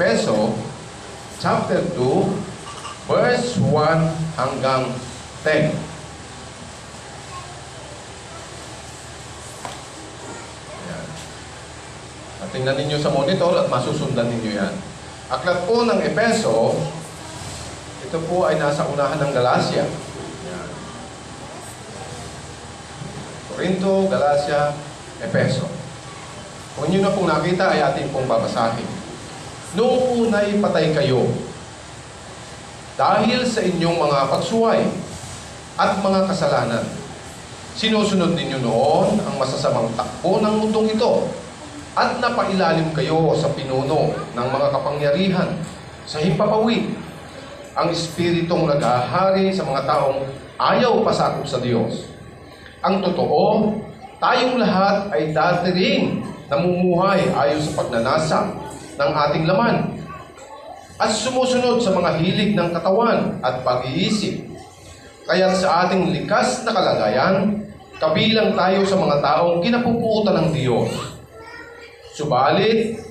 Efeso, chapter 2, verse 1 hanggang 10. Ayan. At tingnan ninyo sa monitor at masusundan ninyo yan. Aklat po ng Efeso, ito po ay nasa unahan ng Galacia. Ayan. Corinto, Galacia, Efeso. Kung inyo na pong nakita ay ating pong babasahin. Noong una'y patay kayo dahil sa inyong mga pagsuway at mga kasalanan. Sinusunod ninyo noon ang masasamang takbo ng mundong ito at napailalim kayo sa pinuno ng mga kapangyarihan sa himpapawid, ang espiritong naghahari sa mga taong ayaw pasakop sa Diyos. Ang totoo, tayong lahat ay dati rin namumuhay ayon sa pagnanasa ng ating laman at sumusunod sa mga hilig ng katawan at pag-iisip. Kaya sa ating likas na kalagayan, kabilang tayo sa mga taong kinapupuutan ng Diyos. Subalit,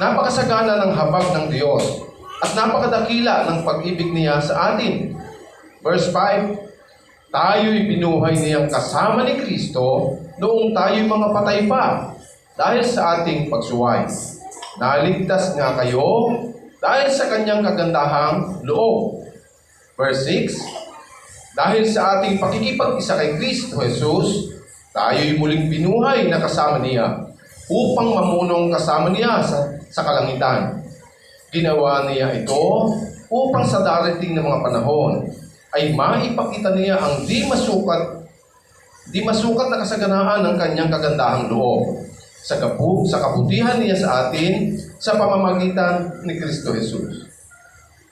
napakasagana ng habag ng Diyos at napakadakila ng pag-ibig niya sa atin. Verse 5, tayo'y binuhay niyang kasama ni Kristo noong tayo'y mga patay pa dahil sa ating pagsuway. Naligtas nga kayo dahil sa kanyang kagandahang loob. Verse 6, dahil sa ating pakikipag-isa kay Kristo Jesus, tayo'y muling binuhay na kasama niya upang mamunong kasama niya sa kalangitan. Ginawa niya ito upang sa darating na mga panahon ay maipakita niya ang di masukat na kasaganaan ng kanyang kagandahang loob sa kabutihan niya sa atin sa pamamagitan ni Kristo Jesus.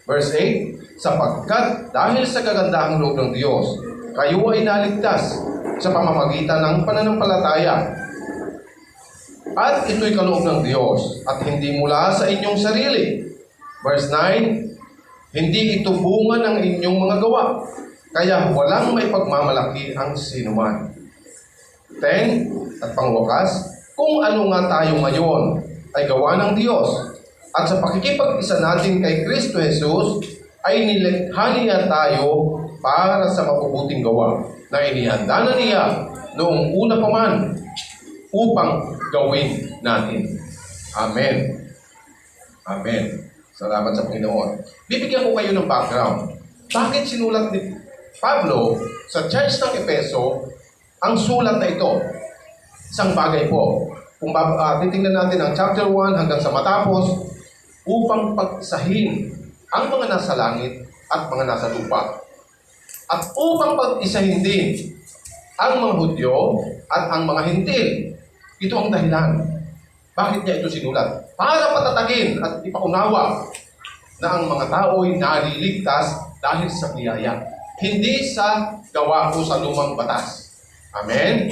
Verse 8, sapagkat dahil sa kagandahang loob ng Diyos, kayo ay naligtas sa pamamagitan ng pananampalataya. At ito'y kaloob ng Diyos at hindi mula sa inyong sarili. Verse 9, hindi ito bunga ng inyong mga gawa, kaya walang may pagmamalaki ang sinuman. 10, at pangwakas, kung ano nga tayo ngayon ay gawa ng Diyos, at sa pakikipag-isa natin kay Kristo Jesus, ay nilikha niya tayo para sa mabubuting gawa na inihanda na niya noong una pa man upang gawin natin. Amen. Amen. Salamat sa Panginoon. Bibigyan ko kayo ng background. Bakit sinulat ni Pablo sa church ng Efeso ang sulat na ito? Isang bagay po. Kung titingnan natin ang chapter 1 hanggang sa matapos, upang pagsahin ang mga nasa langit at mga nasa lupa. At upang pag-isahin din ang mga Hudyo at ang mga Hintil. Ito ang dahilan. Bakit niya ito sinulat? Para patatagin at ipaunawa na ang mga tao'y naliligtas dahil sa biyaya, hindi sa gawa o sa lumang batas. Amen?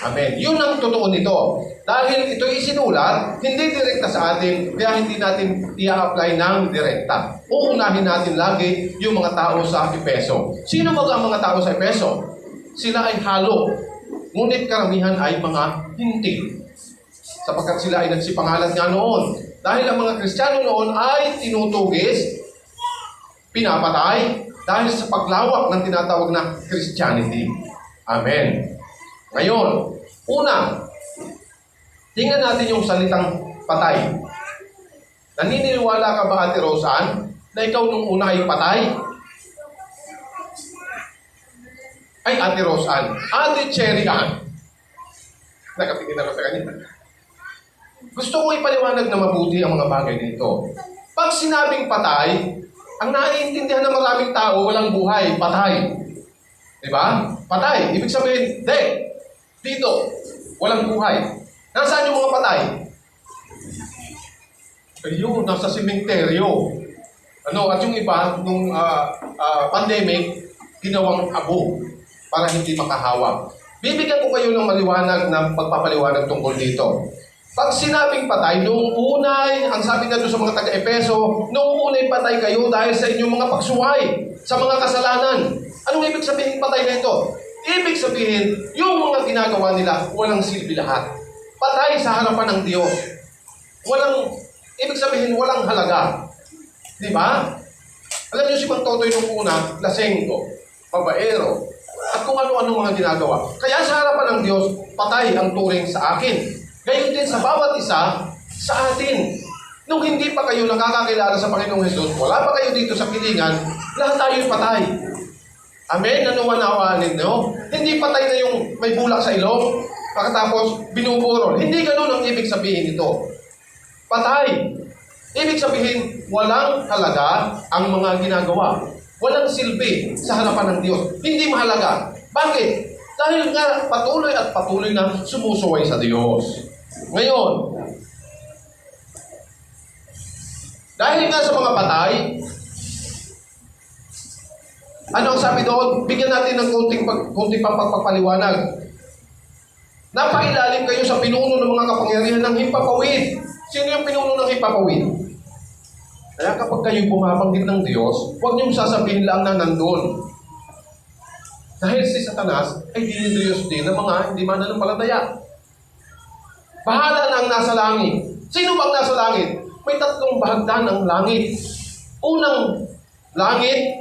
Amen. Yun ang totoo nito. Dahil ito'y isinulat, hindi direkta sa atin, kaya hindi natin i-apply ng direkta. Uunahin natin lagi yung mga tao sa Efeso. Sino ba ang mga tao sa Efeso? Sila ay halo. Ngunit karamihan ay mga Hintil. Sapagkat sila ay nagsipangalan nga noon. Dahil ang mga Kristiyano noon ay tinutugis, pinapatay, dahil sa paglawak ng tinatawag na Christianity. Amen. Ngayon, una, tingnan natin yung salitang patay. Naniniwala ka ba, Ate Rosan, na ikaw nung una ay patay? Ay, Ate Rosan, Ate Cherry Ann. Nakatingin ako sa kanina. Gusto ko ipaliwanag na mabuti ang mga bagay nito. Pag sinabing patay, ang naiintindihan ng maraming tao, walang buhay, patay. Diba? Patay. Ibig sabihin, dito, walang buhay. Nasaan yung mga patay? Ayun, nasa sementeryo. At yung iba, nung pandemic, ginawang abo para hindi makahawak. Bibigyan ko kayo ng maliwanag na pagpapaliwanag tungkol dito. Pag sinabing patay, noong unay, ang sabi nga doon sa mga taga-Efeso, noong unay patay kayo dahil sa inyong mga pagsuway, sa mga kasalanan. Anong ibig sabihin patay na ito? Ibig sabihin, yung mga ginagawa nila, walang silbi lahat. Patay sa harapan ng Diyos. Walang ibig sabihin walang halaga. Di ba? Alam niyo si Mang Totoy nung una, lasengko, babaero, at kung ano-ano mga ginagawa. Kaya sa harapan ng Diyos, patay ang turing sa akin. Gayon din sa bawat isa sa atin. Nung hindi pa kayo nakakakilala sa Panginoong Hesus, wala pa kayo dito sa kilingan, lahat tayo'y patay. Amen? Nanuwanawaan ninyo? Hindi patay na yung may bulak sa ilong, pagkatapos binuburol. Hindi ganun ang ibig sabihin nito. Patay. Ibig sabihin, walang halaga ang mga ginagawa. Walang silbi sa harapan ng Diyos. Hindi mahalaga. Bakit? Dahil nga patuloy at patuloy na sumusuway sa Diyos. Ngayon, dahil nga sa mga patay, ano ang sabi doon? Bigyan natin ng konting pagpapaliwanag. Napailalim kayo sa pinuno ng mga kapangyarihan ng himpapawid. Sino yung pinuno ng himpapawid? Kaya kapag kayo bumabanggit ng Diyos, huwag niyong sasabihin lang na nandun. Dahil si Satanas ay dinidiyos din ng mga hindi mananampalataya. Bahala na ang nasa langit. Sino bang nasa langit? May 3 bahagdan ang langit. Unang langit,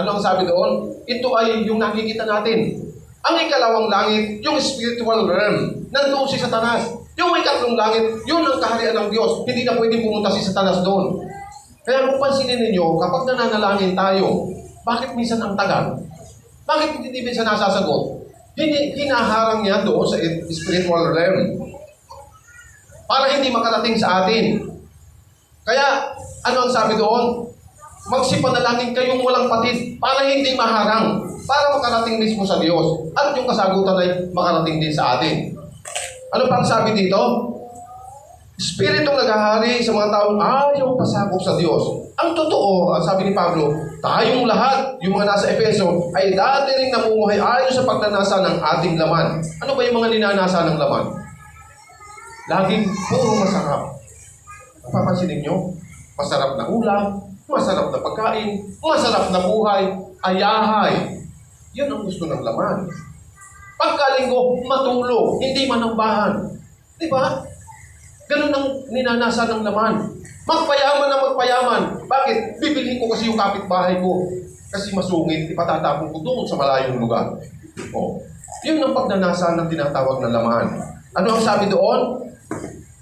ano ang sabi doon? Ito ay yung nakikita natin. Ang ikalawang langit, yung spiritual realm. Nandoon si Satanas. Yung may 3 langit, yun ang kaharian ng Diyos. Hindi na pwedeng pumunta si Satanas doon. Kaya kung pansinin ninyo, kapag nananalangin tayo, bakit minsan ang tagal? Bakit hindi minsan nasasagot? Hinaharang niya doon sa spiritual realm para hindi makarating sa atin. Kaya, ano ang sabi doon? Magsipanalangin kayong walang patid para hindi maharang, para makarating mismo sa Diyos. At yung kasagutan ay makarating din sa atin. Ano pang sabi dito? Spiritong naghahari sa mga taong ayaw pasakop sa Diyos. Ang totoo, ang sabi ni Pablo, tayong lahat, yung mga nasa Efeso, ay dati rin namumuhay ayon sa pagnanasa ng ating laman. Ano ba yung mga ninanasa ng laman? Laging puro masarap. Napapansin ninyo? Masarap na ulam, masarap na pagkain, masarap na buhay, ayahay. Yan ang gusto ng laman. Pagkalinggo, matulog, hindi manambahan. Di ba? Ganun ang ninanasa ng laman. Magpayaman na magpayaman. Bakit? Bibilhin ko kasi yung kapitbahay ko. Kasi masungit, ipatatapon ko doon sa malayong lugar. O, yun ang pagnanasa ng tinatawag na laman. Ano ang sabi doon?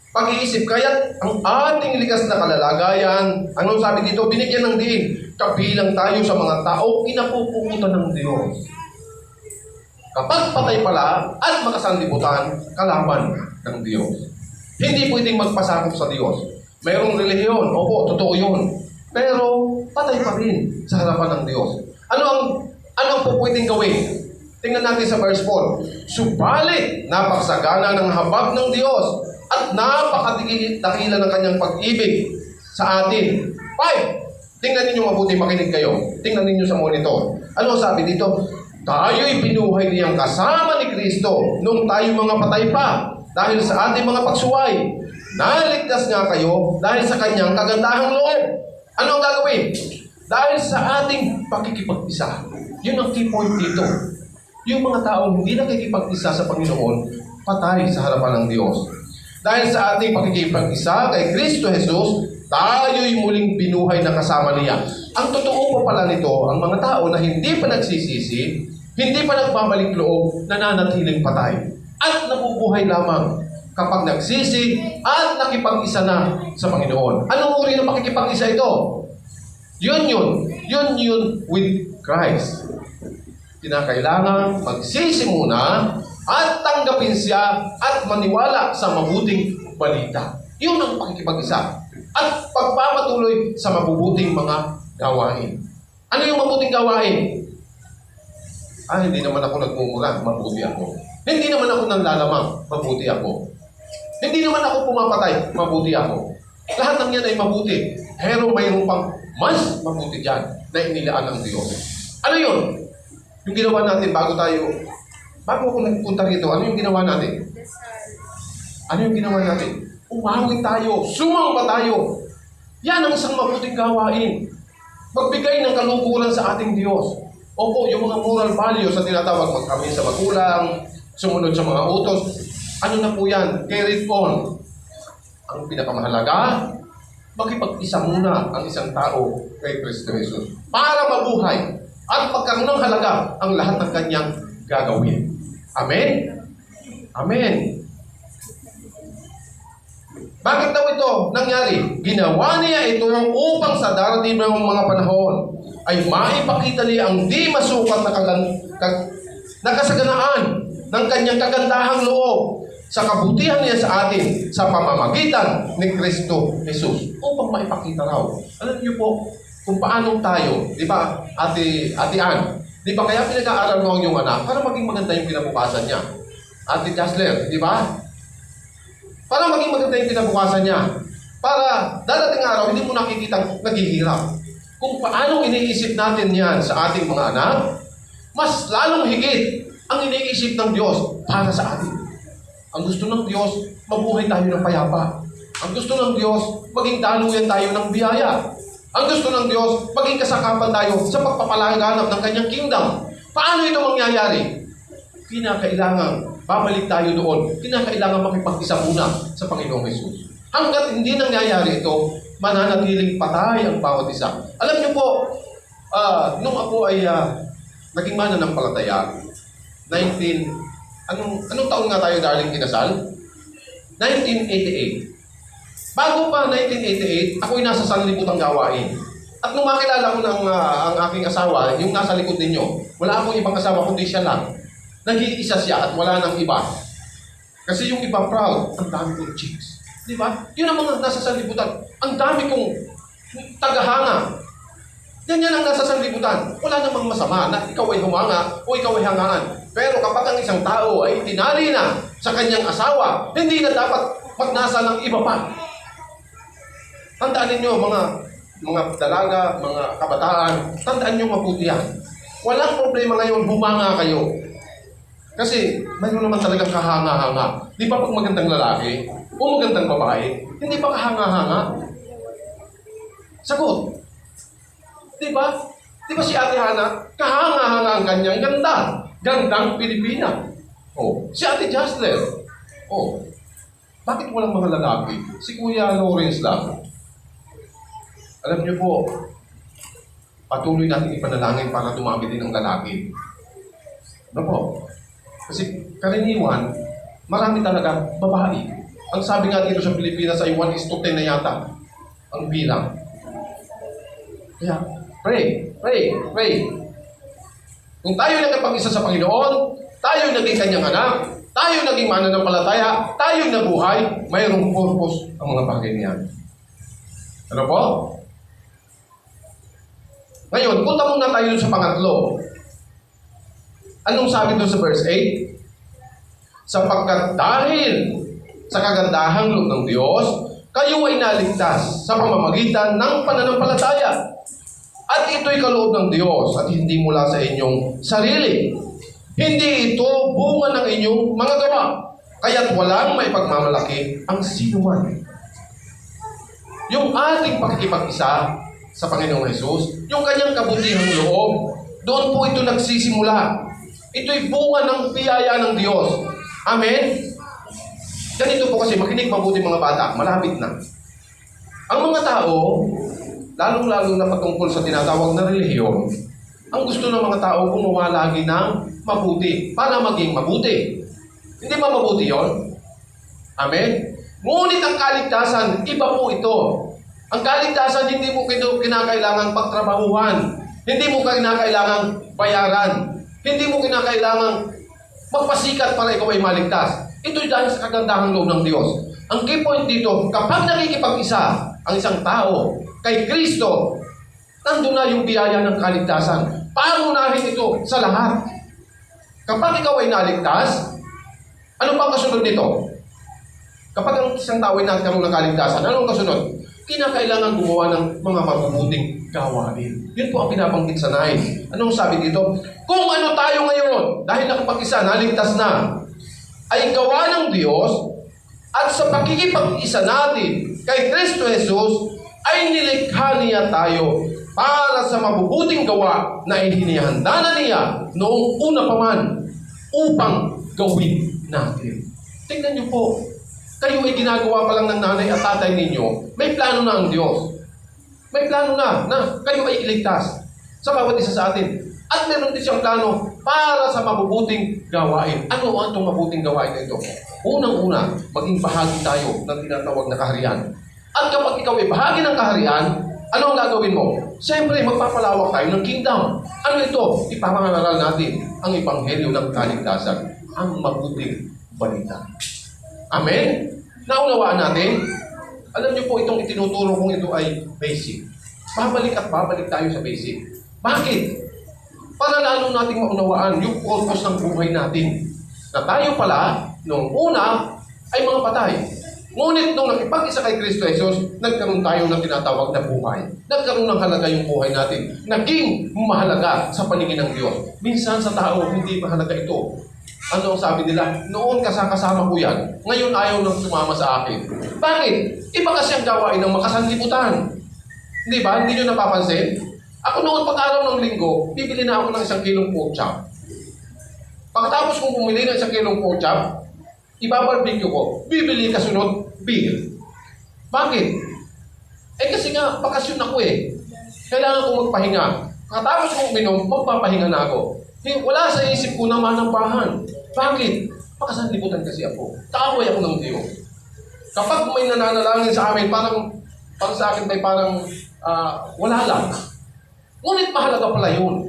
Pag-iisip, kaya't ang ating likas na kalalagayan, ano sabi dito? Binigyan ng diin. Kabilang tayo sa mga tao, inapupungutan ng Diyos. Kapag patay pala at makasanlibutan, kalaban ng Diyos. Hindi pwedeng magpasakop sa Diyos. Mayroong relihiyon, opo, totoo yun. Pero patay pa rin sa harapan ng Diyos. Ano ang pwedeng gawin? Tingnan natin sa verse 4. Subalit, napaksagana ng habag ng Diyos at napakadakila ng kanyang pag-ibig sa atin. 5. Tingnan ninyo mabuti, makinig kayo. Tingnan ninyo sa monitor. Ano sabi dito? Tayo'y binuhay niyang kasama ni Kristo nung tayo mga patay pa dahil sa ating mga pagsuway. Naligtas nga kayo dahil sa kanyang kagandahang loob. Ano ang gagawin? Dahil sa ating pakikipag-isa. Yun ang key point dito. Yung mga taong hindi nakikipag-isa sa Panginoon, patay sa harapan ng Diyos. Dahil sa ating pakikipag-isa kay Kristo Jesus, tayo'y muling binuhay na kasama niya. Ang totoo pa pala nito, ang mga tao na hindi pa nagsisisi, hindi pa nagbabalik loob, nananatiling patay. At nabubuhay lamang kapag nagsisi at nakipag-isa na sa Panginoon. Anong uri ng pakikipag-isa ito? Yun with Christ. Kinakailangan magsisi muna at tanggapin siya at maniwala sa mabuting balita. Yun ang pakikipag-isa. At pagpapatuloy sa mabubuting mga gawain. Ano yung mabuting gawain? Hindi naman ako nagmumura, mabuti ako. Hindi naman ako nanlalamang, mabuti ako. Hindi naman ako pumapatay, mabuti ako. Lahat ng yan ay mabuti. Pero mayroon pang mas mabuti dyan na inilaan ng Diyos. Ano yun? Yung ginawa natin bago ako nagpunta rito, ano yung ginawa natin? Ano yung ginawa natin? Umawi tayo, sumamba tayo. Yan ang isang mabuting gawain. Magbigay ng kalukuran sa ating Diyos. Opo, yung mga moral values sa tinatawag, magkami sa magulang, sumunod sa mga utos, ano na po yan? Carry it on. Ang pinakamahalaga, makipag-isa muna ang isang tao kay Kristo Jesus para mabuhay at pagkaroon ng halaga ang lahat ng kanyang gagawin. Amen? Amen. Bakit daw ito nangyari? Ginawa niya ito upang sa darating ng mga panahon ay maipakita niya ang di masukat na kasaganaan ng kanyang kagandahang loob sa kabutihan niya sa atin sa pamamagitan ni Kristo Jesus upang maipakita raw. Alam niyo po kung paano tayo, di ba, Ate Ann, di ba kaya pinag-aaral mo ang iyong anak para maging maganda yung kinabukasan niya? Ate Jasler, di ba? Para maging maganda yung kinabukasan niya. Para dadating araw, hindi mo nakikitang naghihirap. Kung paano iniisip natin yan sa ating mga anak, mas lalong higit ang iniisip ng Diyos para sa atin. Ang gusto ng Diyos, mabuhay tayo ng payapa. Ang gusto ng Diyos, maging daluyan tayo ng biyaya. Ang gusto ng Diyos, maging kasakapan tayo sa pagpapalaganap ng kanyang kingdom. Paano ito mangyayari? Kinakailangan babalik tayo doon. Kinakailangan makipag-isa muna sa Panginoong Jesus. Hanggat hindi nangyayari ito, mananatiling patay ang bawat isa. Alam niyo po, nung ako ay naging mananampalataya, anong taon nga tayo, darling, kinasal? 1988. Bago pa 1988, ako'y nasa sanlibutan gawain. At nung makilala ko ng ang aking asawa, yung nasa likod ninyo, wala akong ibang asawa kundi siya lang. Nag-iisa siya at wala nang iba. Kasi yung iba proud, ang dami kong chicks. Di ba? Yun ang mga nasa sanlibutan. Ang dami kong tagahanga. Yan ang nasa sanlibutan. Wala namang masama na ikaw ay humanga o ikaw ay hangaan. Pero kapag ang isang tao ay tinali na sa kanyang asawa, hindi na dapat magnasa ng iba pa. Tandaan ninyo, mga dalaga, mga kabataan, tandaan nyo mabuti yan. Walang problema ngayon, humanga kayo. Kasi mayroon naman talagang kahanga-hanga. Di ba pag magandang lalaki o magandang babae, hindi pa kahanga-hanga? Sagot. Di ba? Di ba si Ate Hana, kahanga-hanga ang kanyang ganda. Gandang Pilipina. Oh, si Ate Jasler. Oh, bakit walang mga lalaki? Si Kuya Lawrence lang. Alam niyo po, patuloy natin ipanalangin para dumami din ang lalaki. Ano po? Kasi karaniwan, marami talaga babae. Ang sabi nga dito sa Pilipinas ay 1:10 na yata ang bilang. Kaya, pray. Kung tayo nagkapag-isa sa Panginoon, tayo naging kanyang anak, tayo naging mananampalataya, tayo nabuhay, mayroong purpose ang mga bagay niyan. Ano po? Ngayon, punta muna tayo sa pangatlo. Anong sabi doon sa verse 8? Sapagkat dahil sa kagandahang loob ng Diyos, kayo ay naligtas sa pamamagitan ng pananampalataya. At ito'y kaloob ng Diyos at hindi mula sa inyong sarili. Hindi ito bunga ng inyong mga gawa. Kaya't walang maipagmamalaki ang sinuman. Yung ating pakikipag-isa sa Panginoong Jesus, yung kanyang kabutihang loob, doon po ito nagsisimula. Ito'y bunga ng biyaya ng Diyos. Amen? Ganito po kasi, makinig mabuti mga bata, malapit na. Ang mga tao, lalong-lalo na patungkol sa tinatawag na relihiyon, ang gusto ng mga tao gumawa lagi ng mabuti para maging mabuti. Hindi ba mabuti yon? Amen? Ngunit ang kaligtasan, iba po ito. Ang kaligtasan, hindi mo kinakailangang pagtrabahuhan. Hindi mo kinakailangang bayaran. Hindi mo kinakailangang magpasikat para ikaw ay maligtas. Ito'y dahil sa kagandahang loob ng Diyos. Ang key point dito, kapag nakikipag-isa ang isang tao kay Kristo, nandun na yung biyaya ng kaligtasan. Pangunahin ito sa lahat. Kapag ikaw ay naligtas, ano pang kasunod nito? Kapag ang isang tao ay nagkaroon ng kaligtasan, anong kasunod? Kinakailangan gumawa ng mga mabubuting gawain. Yun po ang pinabanggit sa 9. Anong sabi dito? Kung ano tayo ngayon, dahil nakapag-isa, naligtas na, ay gawa ng Diyos, at sa pakikipag-isa natin kay Kristo Jesus, ay nilikha niya tayo para sa mabubuting gawa na ihinihanda na niya noong una pa man upang gawin natin. Tingnan niyo po, kayo ay ginagawa pa lang ng nanay at tatay ninyo, may plano na ang Diyos. May plano na kayo ay iligtas sa bawat isa sa atin. At meron din siyang plano para sa mabubuting gawain. Ano ang itong mabuting gawain na ito? Unang-una, maging bahagi tayo ng tinatawag na kaharian. At kapag ikaw ay bahagi ng kaharian, ano ang gagawin mo? Siyempre, magpapalawak tayo ng kingdom. Ano ito? Ipapangaral natin ang ebanghelyo ng kaligtasan, ang mabuting balita. Amen? Naunawaan natin? Alam niyo po, itong itinuturo kong ito ay basic. Babalik at babalik tayo sa basic. Bakit? Para lalo nating maunawaan yung purpose ng buhay natin. Na tayo pala, noong una, ay mga patay. Ngunit nung nakipag-isa kay Kristo Jesus, nagkaroon tayo ng tinatawag na buhay. Nagkaroon ng halaga yung buhay natin. Naging mahalaga sa paningin ng Diyos. Minsan sa tao, hindi mahalaga ito. Ano ang sabi nila? Noon kasama ko yan. Ngayon ayaw nang sumama sa akin. Bakit? Iba kasi ang gawain ng makasanlibutan. Hindi ba? Hindi nyo napapansin? Ako noon pag-araw ng linggo, bibili na ako ng 1 kilong pork chop. Pagkatapos kong bumili ng 1 kilong pork chop, ibabarbecue ko, bibili kasunod, beer. Bakit? Kasi nga, bakasyon ako eh. Kailangan kong magpahinga. Pagkatapos kong uminom, magpapahinga na ako. Wala sa isip ko na manambahan. Bakit? Makasanlibutan kasi ako. Kaaway ako ng Diyos. Kapag may nananalangin sa amin, parang sa akin ay parang wala lang. Ngunit mahalaga pala yun.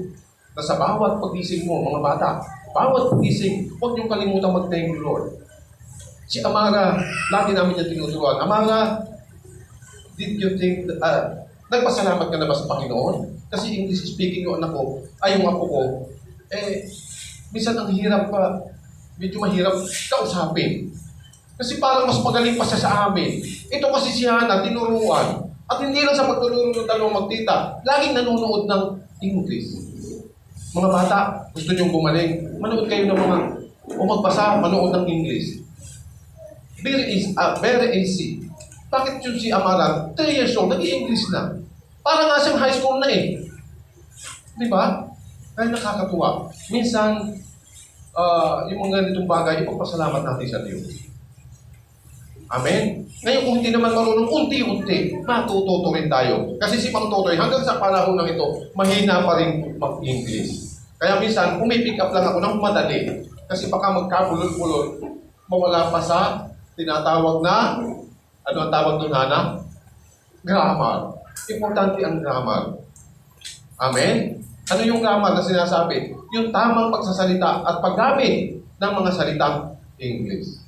Na sa bawat pagising mo, mga bata, bawat pagising, huwag niyong kalimutan mag-thank you, Lord. Si Amara, lagi namin niya tinuturuan. Amara, did you think, nagpasalamat ka na ba sa Panginoon? Kasi English speaking yung anak ko, ay yung apo ko, minsan ang hirap pa, medyo mahirap kausapin. Kasi parang mas magaling pa siya sa amin. Ito kasi si Hana, tinuruan. At hindi lang sa pagtulungan ng dalawang magtita, laging nanonood ng English. Mga bata, gusto niyong gumaling, manood kayo ng o magbasa, manood ng English. Very easy. Bakit yun si Amara, 3 years old, nag-i-English na. Parang nga siyang high school na eh. Di ba? Kaya nakakatuwa. Minsan, yung mga ganitong bagay, ipagpasalamat natin sa Diyos. Amen? Ngayon, kung hindi naman marunong, unti-unti, matututo rin tayo. Kasi si Mang Totoy, hanggang sa panahon na ito, mahina pa rin mag-English. Kaya minsan, umipick up lang ako ng madali. Kasi baka magkabulol-bulol, mawala pa sa tinatawag na, ano ang tawag doon, Hana? Grammar. Importante ang grammar. Amen? Ano yung grammar na sinasabi? Yung tamang pagsasalita at paggamit ng mga salitang English.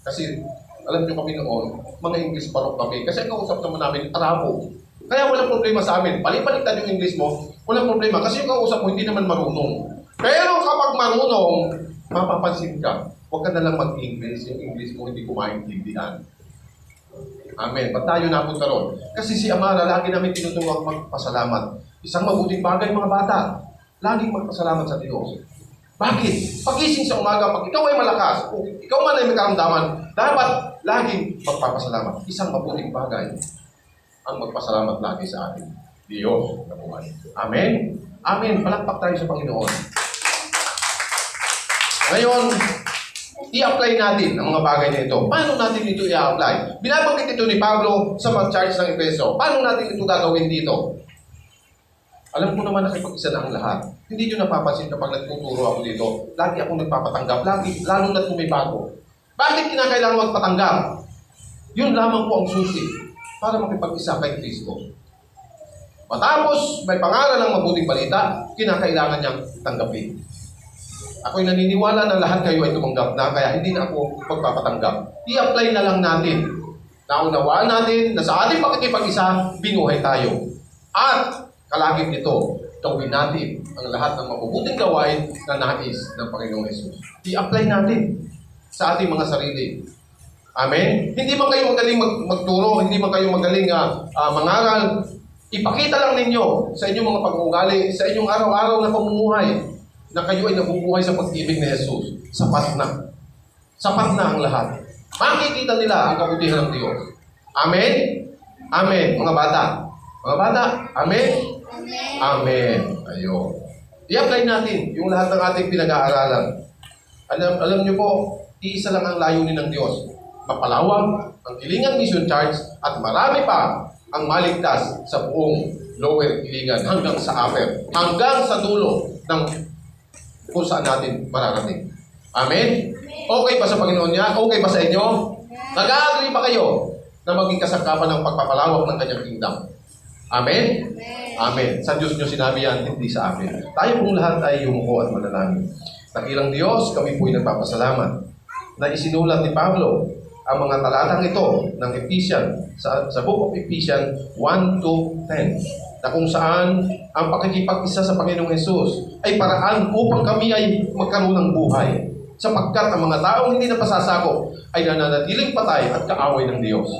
Kasi, alam nyo kami noon, mga English parok kami. Kasi ang kausap naman namin, Arabo. Kaya walang problema sa amin. Balik-baliktad yung English mo, walang problema. Kasi yung kausap mo, hindi naman marunong. Pero kapag marunong, mapapansin ka, huwag ka na lang mag-English. Yung English mo, hindi ko maintindihan. Amen. Ba't tayo napunta ron? Kasi si Amara, lagi namin tinutuwag magpasalamat. Isang mabuting bagay, mga bata. Laging magpasalamat sa Diyos. Bakit? Pagising sa umaga, pag ikaw ay malakas, kung ikaw man ay may karamdaman, dapat laging magpapasalamat. Isang mabuting bagay ang magpasalamat lagi sa atin. Diyos na buhay. Amen? Amen. Palakpak tayo sa Panginoon. Ngayon, i-apply natin ang mga bagay na ito. Paano natin ito i-apply? Binabanggit ito ni Pablo sa mag-charge ng Efeso. Paano natin ito gagawin dito? Alam ko naman nakipag-isa na ang lahat. Hindi nyo napapansin kapag nagtuturo ako dito. Lagi akong nagpapatanggap. Lalo na kung may bago. Bakit kinakailangan magpatanggap? Yun lamang po ang susi para makipag-isa kay Kristo. Matapos may pangalan ng mabuting balita, kinakailangan niyang tanggapin. Ako'y naniniwala na lahat kayo ay tumanggap na, kaya hindi na ako magpapatanggap. I-apply na lang natin. Naunawaan natin na sa ating pakikipag-isa, binuhay tayo. At kalagip nito, gawin natin ang lahat ng mabubuting gawain na nais ng Panginoong Hesus. I-apply natin sa ating mga sarili. Amen? Hindi man kayo magaling magturo, hindi man kayo magaling mangaral, ipakita lang ninyo sa inyong mga pag-uugali, sa inyong araw-araw na pamumuhay, na kayo ay nabubuhay sa pag-ibig ni Jesus. Sapat na. Sapat na ang lahat. Makikita nila ang kabutihan ng Diyos. Amen? Amen. Mga bata. Mga bata. Amen? Amen. Amen. Ayun. I-apply natin yung lahat ng ating pinag-aaralan. Alam niyo po, iisa lang ang layunin ng Diyos. mapalawak ang Kilingan Mission Church at marami pa ang maligtas sa buong Lower Kilingan hanggang sa upper, hanggang sa dulo ng kung saan natin mararating. Amen? Okay ba sa Panginoon niya? Okay ba sa inyo? Nag-agree ba kayo na maging kasangkapan ng pagpapalawak ng kanyang kingdom? Amen? Amen. Sa Diyos niyo sinabi yan, hindi sa akin. Tayo pong lahat ay yumuko at manalangin. Dakilang Diyos, kami po'y nagpapasalamat na isinulat ni Pablo ang mga talatang ito ng Ephesians sa Book of Ephesians 1 to 10 na kung saan ang pakikipag-isa sa Panginoong Hesus ay paraan upang kami ay magkaroon ng buhay sapagkat ang mga taong hindi napasasakop ay nananatiling patay at kaaway ng Diyos.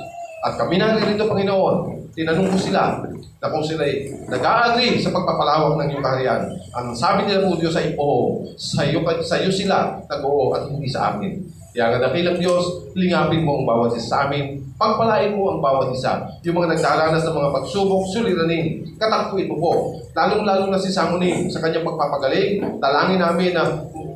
At kami naririto, Panginoon, tinanong ko sila na kung sila ay nag-a-agree sa pagpapalawak ng iyong kaharian. Ang sabi nila po Diyos ay oo. Sa iyo sila nag-oo at hindi sa amin. Kaya nga dakilang Diyos, lingapin mo ang bawat isa sa amin. Pagpalain mo ang bawat isa. Yung mga nagdaranas ng mga pagsubok, suliranin. Kataktuin mo po. Lalong-lalo na si Samuel sa kanyang pagpapagaling. Dalangin namin na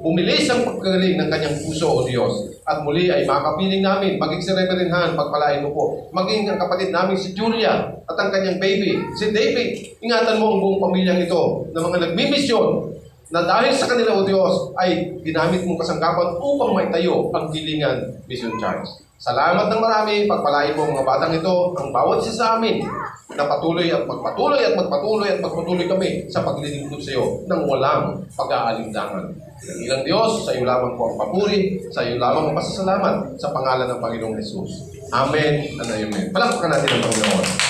bumilis ang pagkagaling ng kanyang puso, O Diyos. At muli ay makapiling namin, maging si Reverend Han, pagpalain mo po. Maging ang kapatid namin si Julia at ang kanyang baby, si David. Ingatan mo ang buong pamilyang ito na mga nagmimisyon na dahil sa kanila, O Diyos, ay ginamit mong kasangkapan upang maitayo ang Kilingan Mission Church. Salamat ng marami, pagpalain mo ang mga batang ito, ang bawat isa sa amin, na patuloy at magpatuloy at magpatuloy at magpatuloy kami sa paglilingkod sa iyo ng walang pag-aalinlangan. Ilang Diyos, sa iyo lamang po ang papuri, sa iyo lamang ang pasasalamat sa pangalan ng Panginoong Hesus. Amen and amen. Palakpakan natin ang Panginoon.